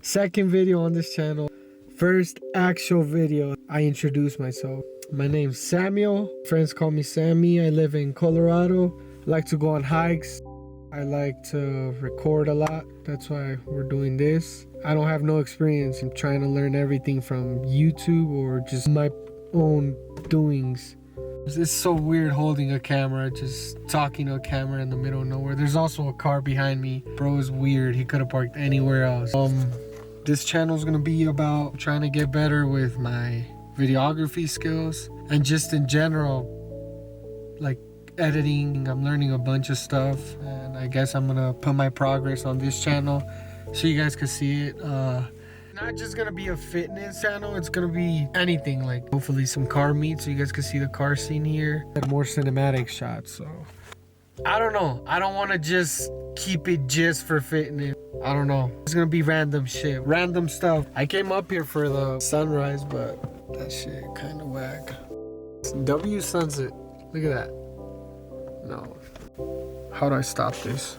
second video on this channel. First actual video, I introduce myself. My name's Samuel. Friends call me Sammy. I live in Colorado. I like to go on hikes. I like to record a lot. That's why we're doing this. I don't have no experience. I'm trying to learn everything from YouTube or just my own doings. It's so weird holding a camera, just talking to a camera in the middle of nowhere. There's also a car behind me. Bro is weird. He could have parked anywhere else. This channel is gonna be about trying to get better with my videography skills and just in general, like editing. I'm learning a bunch of stuff, and I guess I'm gonna put my progress on this channel so you guys can see it. Not just gonna be a fitness channel, it's gonna be anything, like hopefully some car meets so you guys can see the car scene here, like more cinematic shots. So I don't know, I don't want to just keep it just for fitness. I don't know, it's gonna be random shit, random stuff. I came up here for the sunrise, but that shit kind of whack. W sunset, look at that. No, how do I stop this?